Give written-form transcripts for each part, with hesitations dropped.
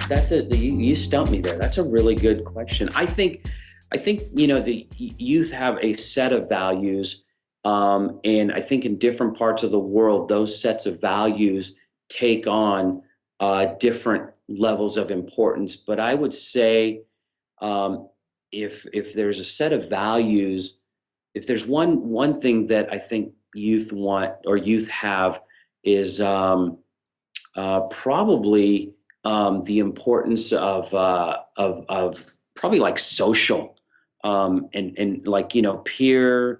You stumped me there. That's a really good question. I think the youth have a set of values, and I think in different parts of the world, those sets of values take on different levels of importance. But I would say, um, if there's a set of values, if there's one thing that I think youth want or youth have is probably the importance of probably like social and like peer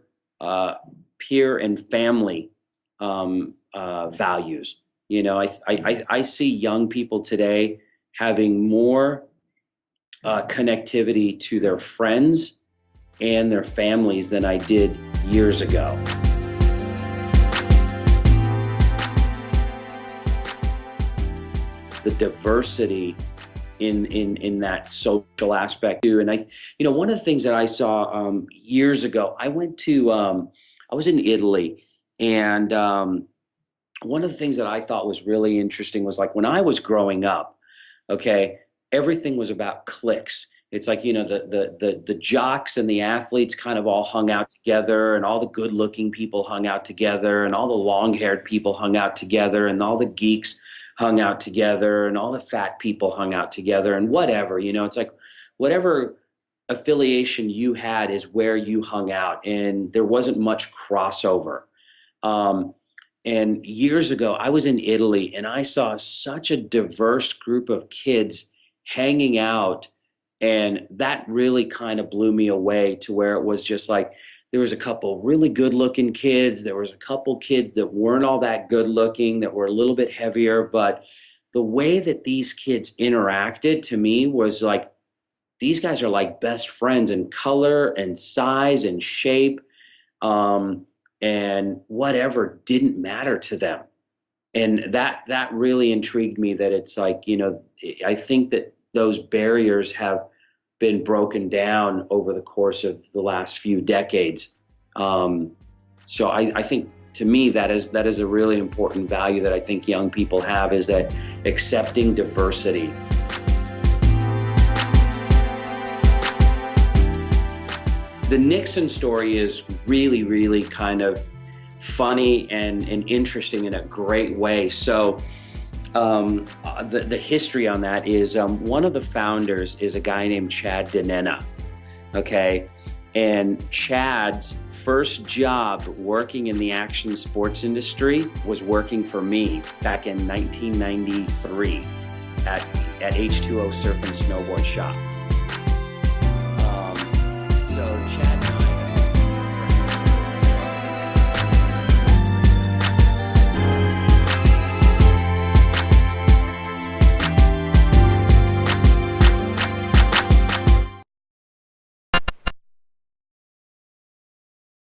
and family values. I see young people today having more connectivity to their friends and their families than I did years ago. The diversity in that social aspect too. And one of the things that I saw years ago, I was in Italy, and one of the things that I thought was really interesting was like when I was growing up, okay, everything was about cliques. It's like, the jocks and the athletes kind of all hung out together, and all the good looking people hung out together, and all the long haired people hung out together, and all the geeks hung out together, and all the fat people hung out together, and whatever. It's like whatever affiliation you had is where you hung out, and there wasn't much crossover. And years ago, I was in Italy, and I saw such a diverse group of kids hanging out, and that really kind of blew me away, to where it was just like there was a couple really good looking kids. There was a couple kids that weren't all that good looking, that were a little bit heavier. But the way that these kids interacted to me was like, these guys are like best friends in color and size and shape. And whatever didn't matter to them. And that really intrigued me, that it's like, I think that those barriers have been broken down over the course of the last few decades. So I think, to me, that is a really important value that I think young people have, is that accepting diversity. The Nixon story is really, really kind of funny and interesting in a great way. So the history on that is one of the founders is a guy named Chad Denena, okay? And Chad's first job working in the action sports industry was working for me back in 1993 at H2O Surf and Snowboard Shop.